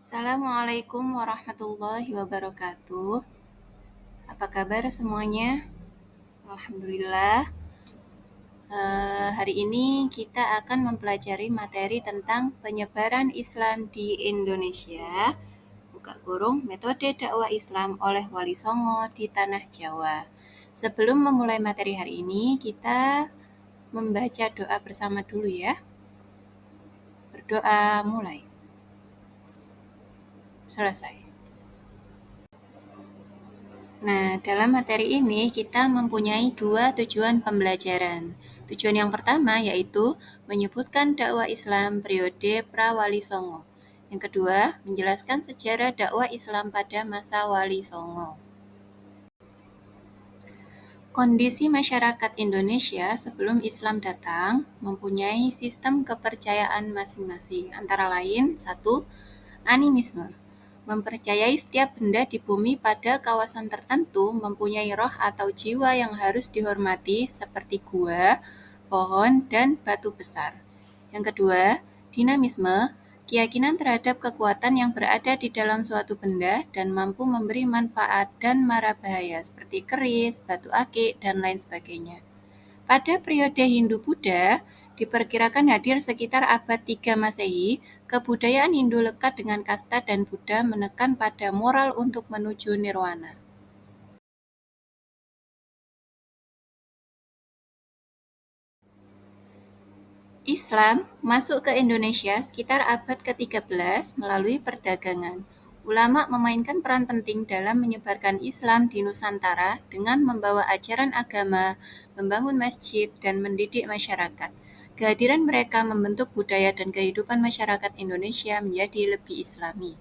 Assalamualaikum warahmatullahi wabarakatuh. Apa kabar semuanya? Alhamdulillah. Hari ini kita akan mempelajari materi tentang penyebaran Islam di Indonesia. Buka kurung, metode dakwah Islam oleh Wali Songo di Tanah Jawa. Sebelum memulai materi hari ini, kita membaca doa bersama dulu ya. Berdoa mulai. Selesai. Nah, dalam materi ini kita mempunyai dua tujuan pembelajaran. Tujuan yang pertama yaitu menyebutkan dakwah Islam periode pra-Wali Songo. Yang kedua, menjelaskan sejarah dakwah Islam pada masa Wali Songo. Kondisi masyarakat Indonesia sebelum Islam datang mempunyai sistem kepercayaan masing-masing. Antara lain, 1. Animisme. Mempercayai setiap benda di bumi pada kawasan tertentu mempunyai roh atau jiwa yang harus dihormati seperti gua, pohon, dan batu besar. Yang kedua, dinamisme. Keyakinan terhadap kekuatan yang berada di dalam suatu benda dan mampu memberi manfaat dan mara bahaya seperti keris, batu akik, dan lain sebagainya. Pada periode Hindu-Buddha, diperkirakan hadir sekitar abad 3 Masehi, kebudayaan Hindu lekat dengan kasta dan Buddha menekan pada moral untuk menuju nirwana. Islam masuk ke Indonesia sekitar abad ke-13 melalui perdagangan. Ulama memainkan peran penting dalam menyebarkan Islam di Nusantara dengan membawa ajaran agama, membangun masjid, dan mendidik masyarakat. Kehadiran mereka membentuk budaya dan kehidupan masyarakat Indonesia menjadi lebih Islami.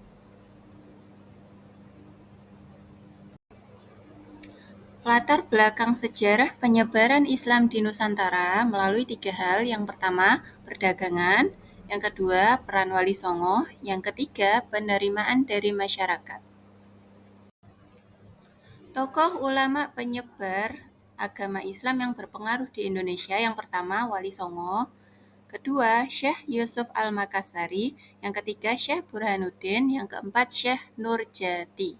Latar belakang sejarah penyebaran Islam di Nusantara melalui 3 hal. Yang pertama, perdagangan. Yang kedua, peran Wali Songo. Yang ketiga, penerimaan dari masyarakat. Tokoh ulama penyebar agama Islam yang berpengaruh di Indonesia. Yang pertama, Wali Songo. Kedua, Syekh Yusuf Al-Makassari. Yang ketiga, Syekh Burhanuddin. Yang keempat, Syekh Nurjati.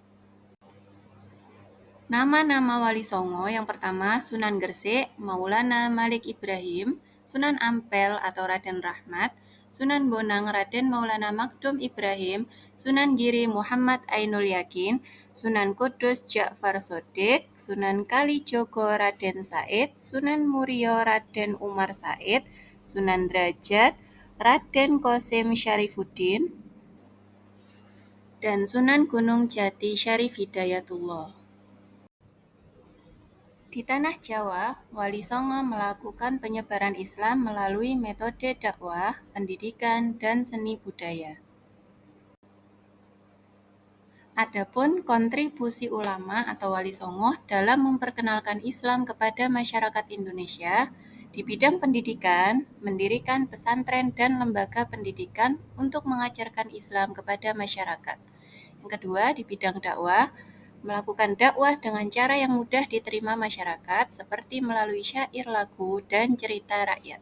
Nama-nama Wali Songo yang pertama Sunan Gresik, Maulana Malik Ibrahim, Sunan Ampel atau Raden Rahmat, Sunan Bonang Raden Maulana Makdum Ibrahim, Sunan Giri Muhammad Ainul Yakin, Sunan Kudus Ja'far Sodik, Sunan Kalijogo Raden Said, Sunan Muria Raden Umar Said, Sunan Derajat Raden Qasim Syarifuddin, dan Sunan Gunung Jati Syarif Hidayatullah. Di Tanah Jawa, Wali Songo melakukan penyebaran Islam melalui metode dakwah, pendidikan, dan seni budaya. Adapun kontribusi ulama atau Wali Songo dalam memperkenalkan Islam kepada masyarakat Indonesia, di bidang pendidikan, mendirikan pesantren dan lembaga pendidikan untuk mengajarkan Islam kepada masyarakat. Yang kedua, di bidang dakwah, melakukan dakwah dengan cara yang mudah diterima masyarakat seperti melalui syair, lagu, dan cerita rakyat.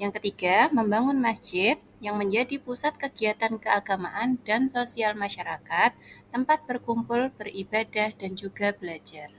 Yang ketiga, membangun masjid yang menjadi pusat kegiatan keagamaan dan sosial masyarakat, tempat berkumpul, beribadah, dan juga belajar.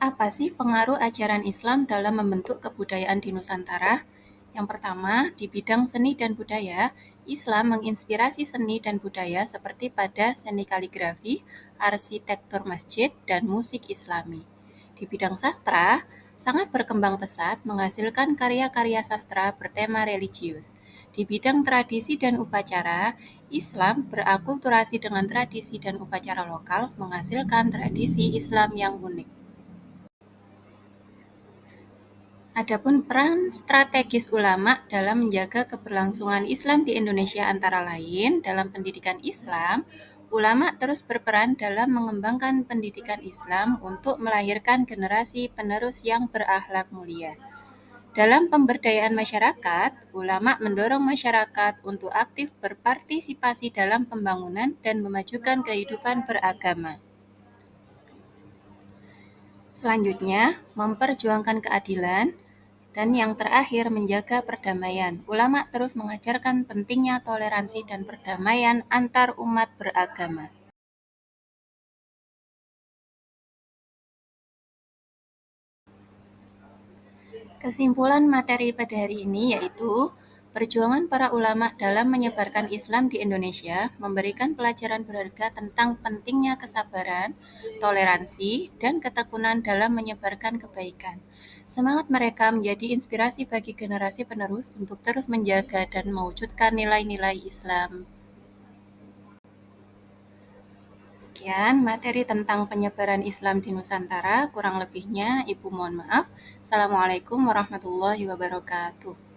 Apa sih pengaruh ajaran Islam dalam membentuk kebudayaan di Nusantara? Yang pertama, di bidang seni dan budaya, Islam menginspirasi seni dan budaya seperti pada seni kaligrafi, arsitektur masjid, dan musik Islami. Di bidang sastra, sangat berkembang pesat menghasilkan karya-karya sastra bertema religius. Di bidang tradisi dan upacara, Islam berakulturasi dengan tradisi dan upacara lokal menghasilkan tradisi Islam yang unik. Adapun peran strategis ulama dalam menjaga keberlangsungan Islam di Indonesia antara lain dalam pendidikan Islam, ulama terus berperan dalam mengembangkan pendidikan Islam untuk melahirkan generasi penerus yang berakhlak mulia. Dalam pemberdayaan masyarakat, ulama mendorong masyarakat untuk aktif berpartisipasi dalam pembangunan dan memajukan kehidupan beragama. Selanjutnya, memperjuangkan keadilan. Dan yang terakhir, menjaga perdamaian. Ulama terus mengajarkan pentingnya toleransi dan perdamaian antar umat beragama. Kesimpulan materi pada hari ini yaitu perjuangan para ulama dalam menyebarkan Islam di Indonesia memberikan pelajaran berharga tentang pentingnya kesabaran, toleransi, dan ketekunan dalam menyebarkan kebaikan. Semangat mereka menjadi inspirasi bagi generasi penerus untuk terus menjaga dan mewujudkan nilai-nilai Islam. Sekian materi tentang penyebaran Islam di Nusantara. Kurang lebihnya, Ibu mohon maaf. Assalamualaikum warahmatullahi wabarakatuh.